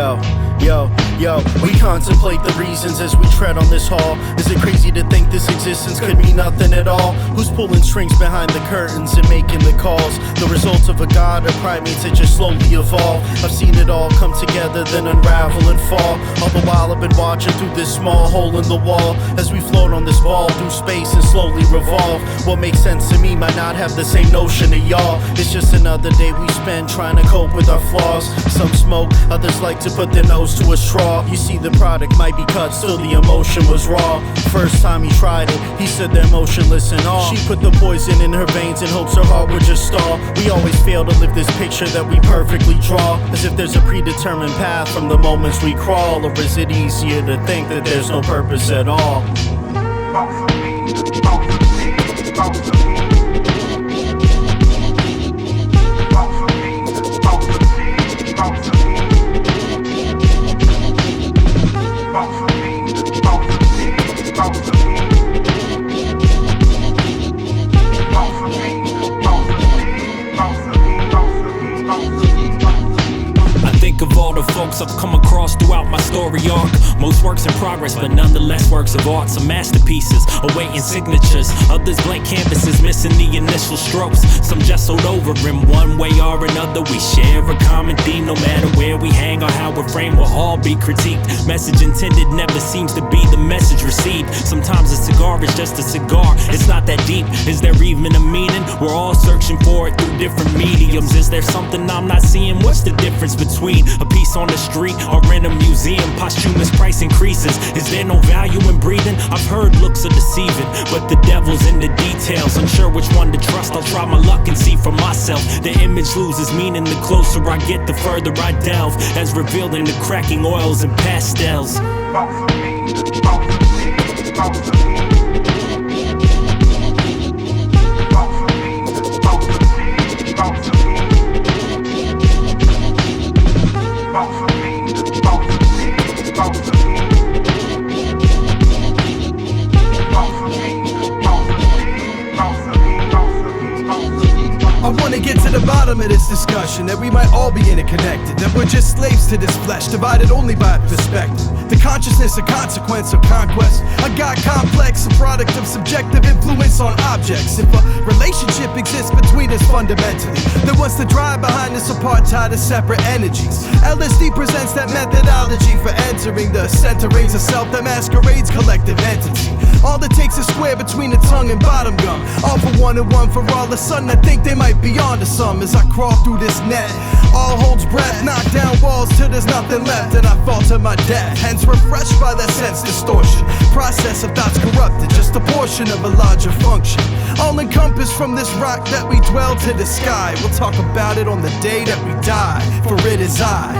Yo, we contemplate the reasons as we tread on this hall. Is it crazy to think this existence could be nothing at all? Who's pulling strings behind the curtains and making the calls? The results of a god or primates that just slowly evolve. I've seen it all come together, then unravel and fall. All the while I've been watching through this small hole in the wall as we float on this ball through space and slowly revolve. What makes sense to me might not have the same notion to y'all. It's just another day we spend trying to cope with our flaws. Some smoke, others like to put their nose to a straw. You see, the product might be cut, still the emotion was raw. First time he tried it, he said they're motionless and all. She put the poison in her veins in hopes her heart would just stall. We always fail to live this picture that we perfectly draw, as if there's a predetermined path from the moments we crawl. Or is it easier to think that there's no purpose at all? Of all the folks I've come across throughout my story arc, most works in progress, but nonetheless works of art. Some masterpieces awaiting signatures, others blank canvases missing the initial strokes. Some gessoed over in one way or another. We share a common theme, no matter where we hang or how we're framed, we'll all be critiqued. Message intended never seems to be the message received. Sometimes a cigar is just a cigar, it's not that deep. Is there even a meaning? We're all searching for it through different mediums. Is there something I'm not seeing? What's the difference between a piece on the street or in a museum? Posthumous price increases. Is there no value in breathing? I've heard looks are deceiving, but the devil's in the details. Unsure which one to trust, I'll try my luck and see for myself. The image loses meaning the closer I get, the further I delve, as revealed in the cracking oils and pastels. I wanna get to the bottom of this discussion, that we might all be interconnected, that we're just slaves to this flesh, divided only by perspective. The consciousness a consequence of conquest. A god complex, a product of subjective influence on objects. If a relationship exists between us fundamentally, then what's the drive behind this apartheid of separate energies? LSD presents that methodology for entering the centerings of self that masquerades collective entity. All it takes is square between the tongue and bottom gum. All for one and one for all. Of a sudden I think they might be onto some as I crawl through this net. All holds breath, knock down walls till there's nothing left, and I fall to my death. Hence refreshed by that sense distortion. Process of thoughts corrupted, just a portion of a larger function. All encompassed from this rock that we dwell to the sky. We'll talk about it on the day that we die, for it is I.